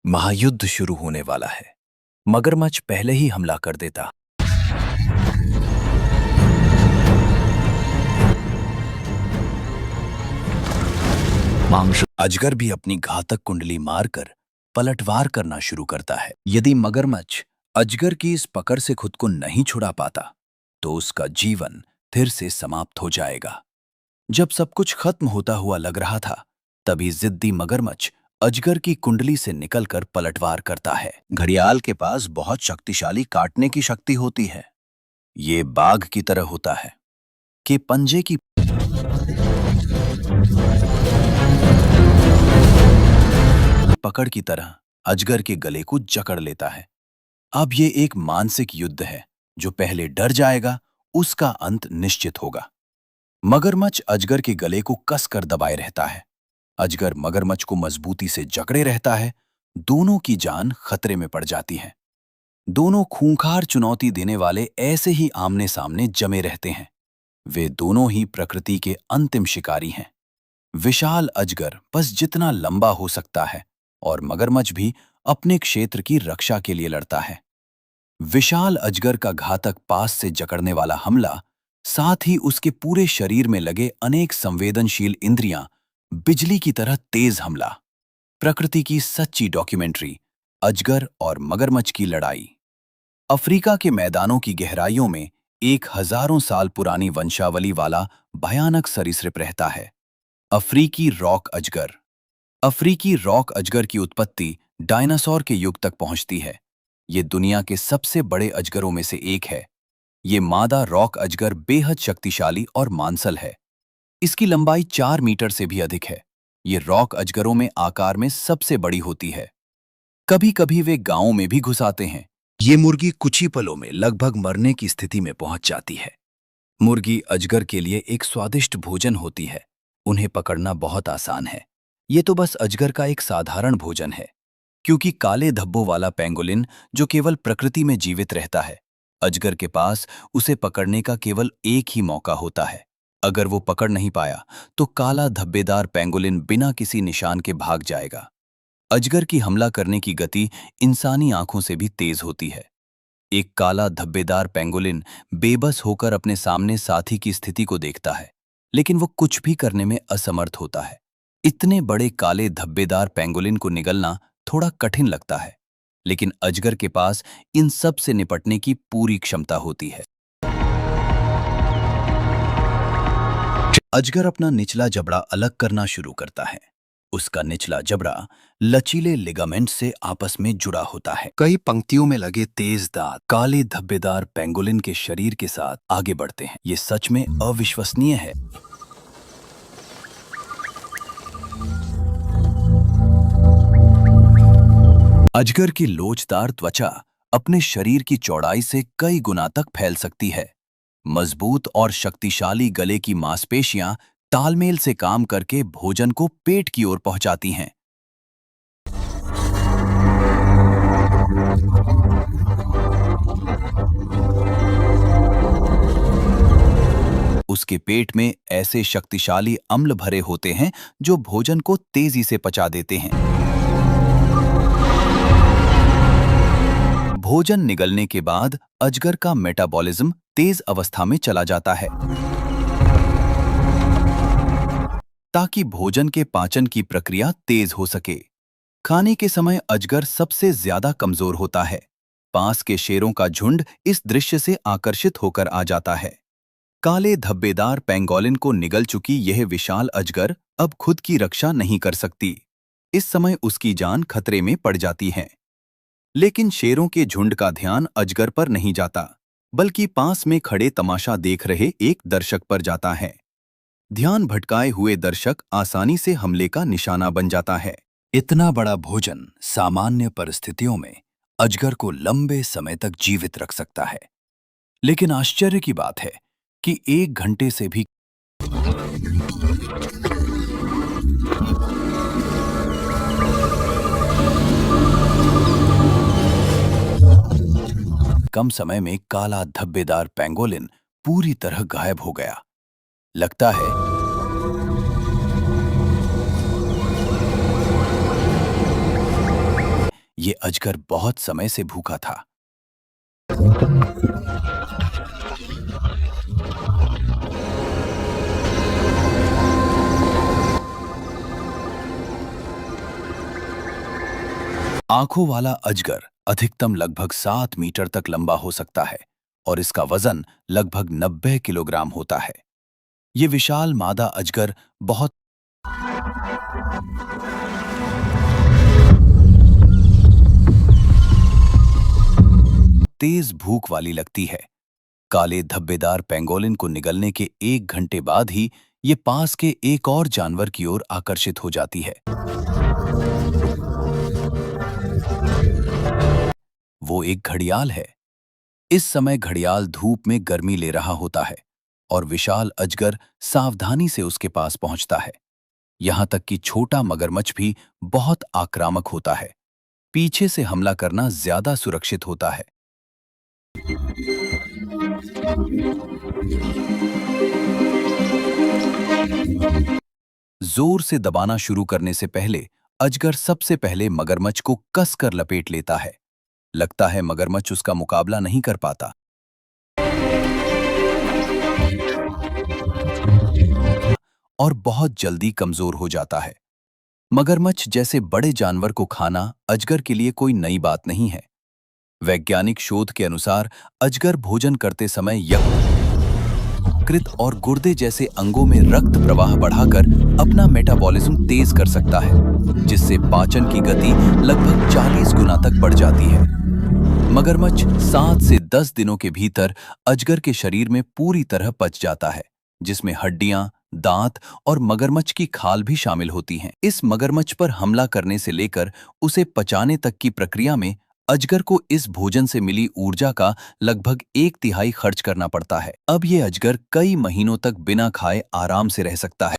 महायुद्ध शुरू होने वाला है। मगरमच्छ पहले ही हमला कर देता। मांस अजगर भी अपनी घातक कुंडली मारकर पलटवार करना शुरू करता है। यदि मगरमच्छ अजगर की इस पकड़ से खुद को नहीं छुड़ा पाता, तो उसका जीवन फिर से समाप्त हो जाएगा। जब सब कुछ खत्म होता हुआ लग रहा था, तभी जिद्दी मगरमच्छ अजगर की कुंडली से निकलकर पलटवार करता है। घड़ियाल के पास बहुत शक्तिशाली काटने की शक्ति होती है। ये बाघ की तरह होता है कि पंजे की पकड़ की तरह अजगर के गले को जकड़ लेता है। अब ये एक मानसिक युद्ध है। जो पहले डर जाएगा, उसका अंत निश्चित होगा। मगरमच्छ अजगर के गले को कसकर दबाए रहता है। अजगर मगरमच्छ को मजबूती से जकड़े रहता है। दोनों की जान खतरे में पड़ जाती है। दोनों खूंखार चुनौती देने वाले ऐसे ही आमने सामने जमे रहते हैं। वे दोनों ही प्रकृति के अंतिम शिकारी हैं। विशाल अजगर बस जितना लंबा हो सकता है, और मगरमच्छ भी अपने क्षेत्र की रक्षा के लिए लड़ता है। विशाल अजगर का घातक पास से जकड़ने वाला हमला, साथ ही उसके पूरे शरीर में लगे अनेक संवेदनशील इंद्रियां, बिजली की तरह तेज हमला। प्रकृति की सच्ची डॉक्यूमेंट्री, अजगर और मगरमच्छ की लड़ाई। अफ्रीका के मैदानों की गहराइयों में एक हजारों साल पुरानी वंशावली वाला भयानक सरीसृप रहता है, अफ्रीकी रॉक अजगर। अफ्रीकी रॉक अजगर की उत्पत्ति डायनासोर के युग तक पहुंचती है। ये दुनिया के सबसे बड़े अजगरों में से एक है। ये मादा रॉक अजगर बेहद शक्तिशाली और मांसल है। इसकी लंबाई 4 मीटर से भी अधिक है। ये रॉक अजगरों में आकार में सबसे बड़ी होती है। कभी कभी वे गांवों में भी घुस आते हैं। ये मुर्गी कुछ ही पलों में लगभग मरने की स्थिति में पहुंच जाती है। मुर्गी अजगर के लिए एक स्वादिष्ट भोजन होती है। उन्हें पकड़ना बहुत आसान है। ये तो बस अजगर का एक साधारण भोजन है, क्योंकि काले धब्बों वाला पेंगोलिन जो केवल प्रकृति में जीवित रहता है, अजगर के पास उसे पकड़ने का केवल एक ही मौका होता है। अगर वो पकड़ नहीं पाया, तो काला धब्बेदार पेंगोलिन बिना किसी निशान के भाग जाएगा। अजगर की हमला करने की गति इंसानी आंखों से भी तेज होती है। एक काला धब्बेदार पेंगोलिन बेबस होकर अपने सामने साथी की स्थिति को देखता है, लेकिन वो कुछ भी करने में असमर्थ होता है। इतने बड़े काले धब्बेदार पेंगोलिन को निगलना थोड़ा कठिन लगता है, लेकिन अजगर के पास इन सब से निपटने की पूरी क्षमता होती है। अजगर अपना निचला जबड़ा अलग करना शुरू करता है। उसका निचला जबड़ा लचीले लिगामेंट से आपस में जुड़ा होता है। कई पंक्तियों में लगे तेज दांत काले धब्बेदार पेंगोलिन के शरीर के साथ आगे बढ़ते हैं। ये सच में अविश्वसनीय है। अजगर की लोचदार त्वचा अपने शरीर की चौड़ाई से कई गुना तक फैल सकती है। मजबूत और शक्तिशाली गले की मांसपेशियां तालमेल से काम करके भोजन को पेट की ओर पहुंचाती हैं। उसके पेट में ऐसे शक्तिशाली अम्ल भरे होते हैं जो भोजन को तेजी से पचा देते हैं। भोजन निगलने के बाद अजगर का मेटाबॉलिज्म तेज अवस्था में चला जाता है, ताकि भोजन के पाचन की प्रक्रिया तेज हो सके। खाने के समय अजगर सबसे ज्यादा कमजोर होता है। पास के शेरों का झुंड इस दृश्य से आकर्षित होकर आ जाता है। काले धब्बेदार पेंगोलिन को निगल चुकी यह विशाल अजगर अब खुद की रक्षा नहीं कर सकती। इस समय उसकी जान खतरे में पड़ जाती है। लेकिन शेरों के झुंड का ध्यान अजगर पर नहीं जाता, बल्कि पास में खड़े तमाशा देख रहे एक दर्शक पर जाता है। ध्यान भटकाए हुए दर्शक आसानी से हमले का निशाना बन जाता है। इतना बड़ा भोजन सामान्य परिस्थितियों में अजगर को लंबे समय तक जीवित रख सकता है, लेकिन आश्चर्य की बात है कि 1 घंटे से भी कम समय में काला धब्बेदार पेंगोलिन पूरी तरह गायब हो गया। लगता है ये अजगर बहुत समय से भूखा था। आंखों वाला अजगर अधिकतम लगभग 7 मीटर तक लंबा हो सकता है और इसका वजन लगभग 90 किलोग्राम होता है। ये विशाल मादा अजगर बहुत तेज भूख वाली लगती है। काले धब्बेदार पेंगोलिन को निगलने के 1 घंटे बाद ही ये पास के एक और जानवर की ओर आकर्षित हो जाती है। वो एक घड़ियाल है। इस समय घड़ियाल धूप में गर्मी ले रहा होता है और विशाल अजगर सावधानी से उसके पास पहुंचता है। यहां तक कि छोटा मगरमच्छ भी बहुत आक्रामक होता है। पीछे से हमला करना ज्यादा सुरक्षित होता है। जोर से दबाना शुरू करने से पहले अजगर सबसे पहले मगरमच्छ को कसकर लपेट लेता है। लगता है मगरमच्छ उसका मुकाबला नहीं कर पाता और बहुत जल्दी कमजोर हो जाता है। मगरमच्छ जैसे बड़े जानवर को खाना अजगर के लिए कोई नई बात नहीं है। वैज्ञानिक शोध के अनुसार अजगर भोजन करते समय यकृत और गुर्दे जैसे अंगों में रक्त प्रवाह बढ़ाकर अपना मेटाबॉलिज्म तेज कर सकता है, जिससे पाचन की गति लगभग 40 गुना तक बढ़ जाती है। मगरमच्छ 7 से 10 दिनों के भीतर अजगर के शरीर में पूरी तरह पच जाता है, जिसमें हड्डियां, दांत और मगरमच्छ की खाल भी शामिल होती हैं। इस मगरमच्छ पर हमला करने से लेकर उसे पचाने तक की प्रक्रिया में अजगर को इस भोजन से मिली ऊर्जा का लगभग 1/3 खर्च करना पड़ता है। अब ये अजगर कई महीनों तक बिना खाए आराम से रह सकता है।